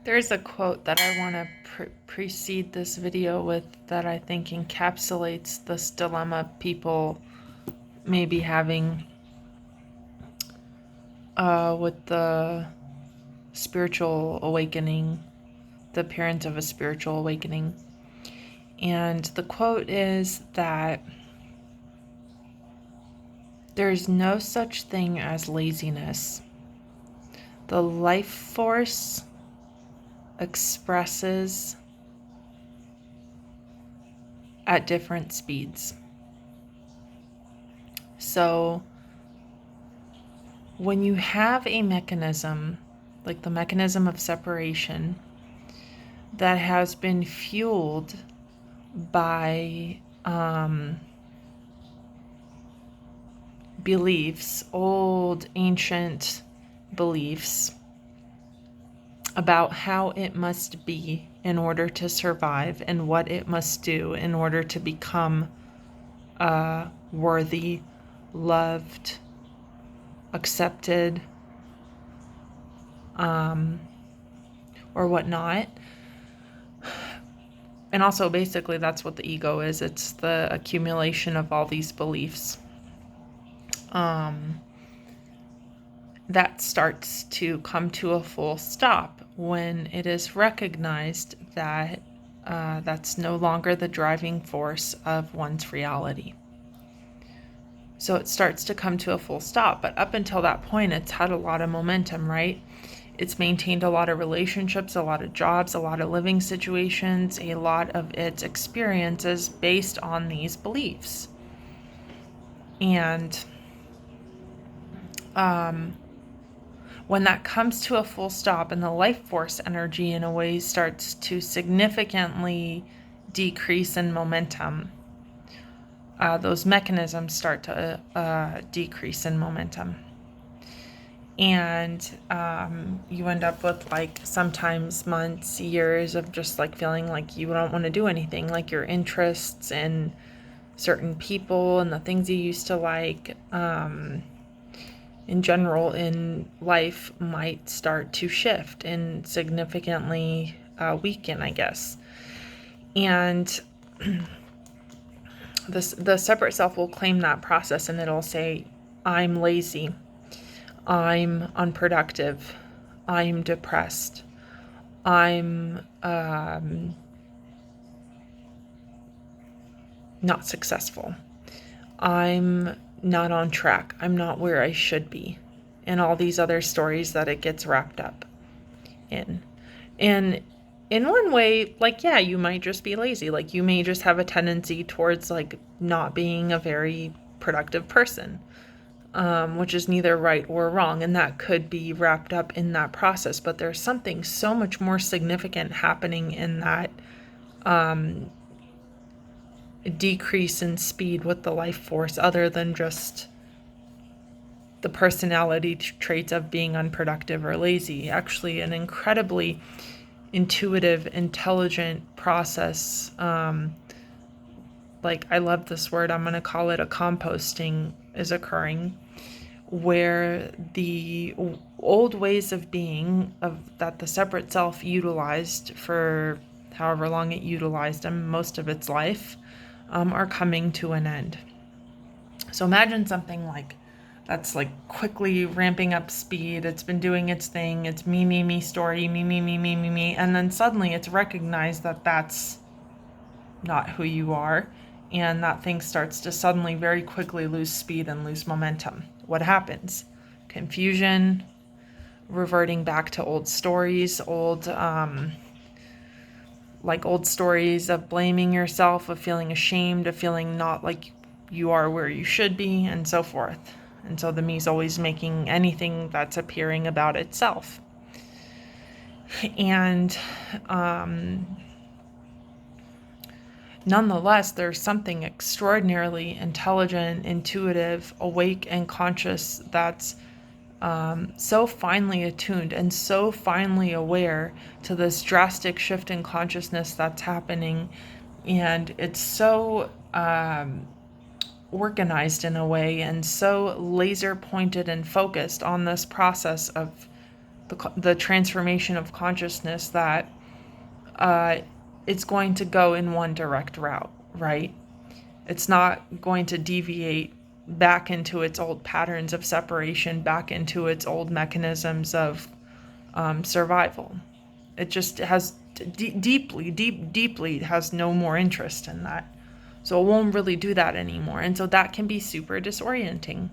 There's a quote that I want to precede this video with that I think encapsulates this dilemma people may be having with the spiritual awakening, the appearance of a spiritual awakening. And the quote is that there's no such thing as laziness. The life force expresses at different speeds. So when you have a mechanism, like the mechanism of separation, that has been fueled by beliefs, old ancient beliefs about how it must be in order to survive and what it must do in order to become worthy, loved, accepted, or whatnot. And also, basically, that's what the ego is. It's the accumulation of all these beliefs. That starts to come to a full stop when it is recognized that that's no longer the driving force of one's reality. So it starts to come to a full stop. But up until that point, it's had a lot of momentum, right? It's maintained a lot of relationships, a lot of jobs, a lot of living situations, a lot of its experiences based on these beliefs. And when that comes to a full stop and the life force energy in a way starts to significantly decrease in momentum, those mechanisms start to decrease in momentum. And you end up with like sometimes months, years of just like feeling like you don't want to do anything, like your interests in certain people and the things you used to like in general in life might start to shift and significantly weaken, I guess. And the separate self will claim that process and it'll say, I'm lazy, I'm unproductive, I'm depressed, I'm not successful, I'm not on track, I'm not where I should be, and all these other stories that it gets wrapped up in. And in one way, like, yeah, you might just be lazy. Like, you may just have a tendency towards like not being a very productive person, which is neither right or wrong. And that could be wrapped up in that process. But there's something so much more significant happening in that decrease in speed with the life force, other than just the personality traits of being unproductive or lazy. Actually, an incredibly intuitive, intelligent process. Like, I love this word, I'm going to call it a composting, is occurring, where the old ways of being that the separate self utilized for however long it utilized them, most of its life, are coming to an end. So imagine something like that's like quickly ramping up speed. It's been doing its thing. It's me story, me. And then suddenly it's recognized that that's not who you are. And that thing starts to suddenly very quickly lose speed and lose momentum. What happens? Confusion, reverting back to old stories, old stories of blaming yourself, of feeling ashamed, of feeling not like you are where you should be, and so forth. And so the me's always making anything that's appearing about itself. And nonetheless, there's something extraordinarily intelligent, intuitive, awake, and conscious that's so finely attuned and so finely aware to this drastic shift in consciousness that's happening. And it's so organized in a way and so laser pointed and focused on this process of the transformation of consciousness, that it's going to go in one direct route, right? It's not going to deviate back into its old patterns of separation, back into its old mechanisms of survival. It just has deeply has no more interest in that. So it won't really do that anymore. And so that can be super disorienting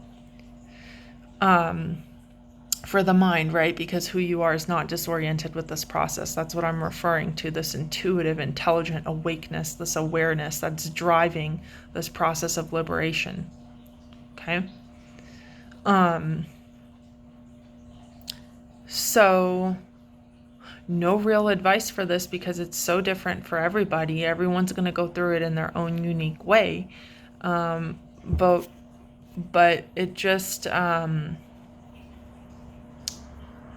for the mind, right? Because who you are is not disoriented with this process. That's what I'm referring to, this intuitive, intelligent awakeness, this awareness that's driving this process of liberation. Okay? So no real advice for this because it's so different for everybody. Everyone's going to go through it in their own unique way. But it just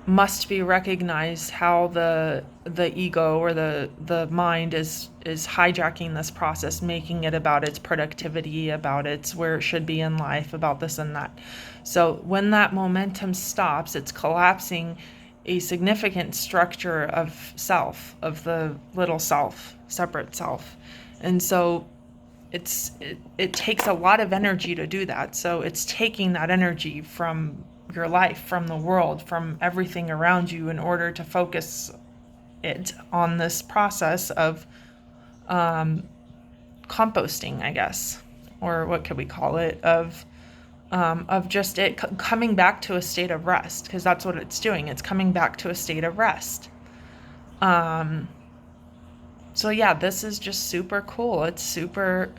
must be recognized how the ego or the mind is hijacking this process, making it about its productivity, about its where it should be in life, about this and that. So when that momentum stops, it's collapsing a significant structure of self, of the little self, separate self. And so it takes a lot of energy to do that. So it's taking that energy from your life, from the world, from everything around you, in order to focus it on this process of composting, I guess, or what could we call it, of just it coming back to a state of rest, because that's what it's doing. It's coming back to a state of rest. So yeah, this is just super cool. It's super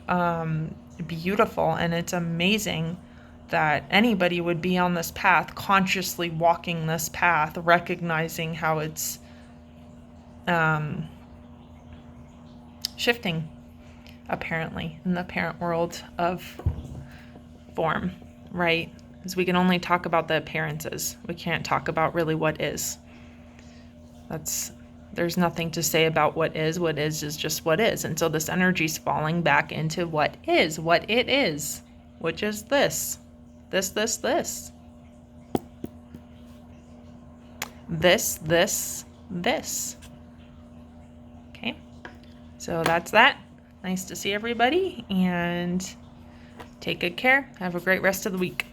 beautiful, and it's amazing that anybody would be on this path, consciously walking this path, recognizing how it's shifting, apparently, in the apparent world of form, right? Because we can only talk about the appearances. We can't talk about really what is. There's nothing to say about what is. What is just what is. And so this energy's falling back into what it is, which is this. This. This. Okay. So that's that. Nice to see everybody, and take good care. Have a great rest of the week.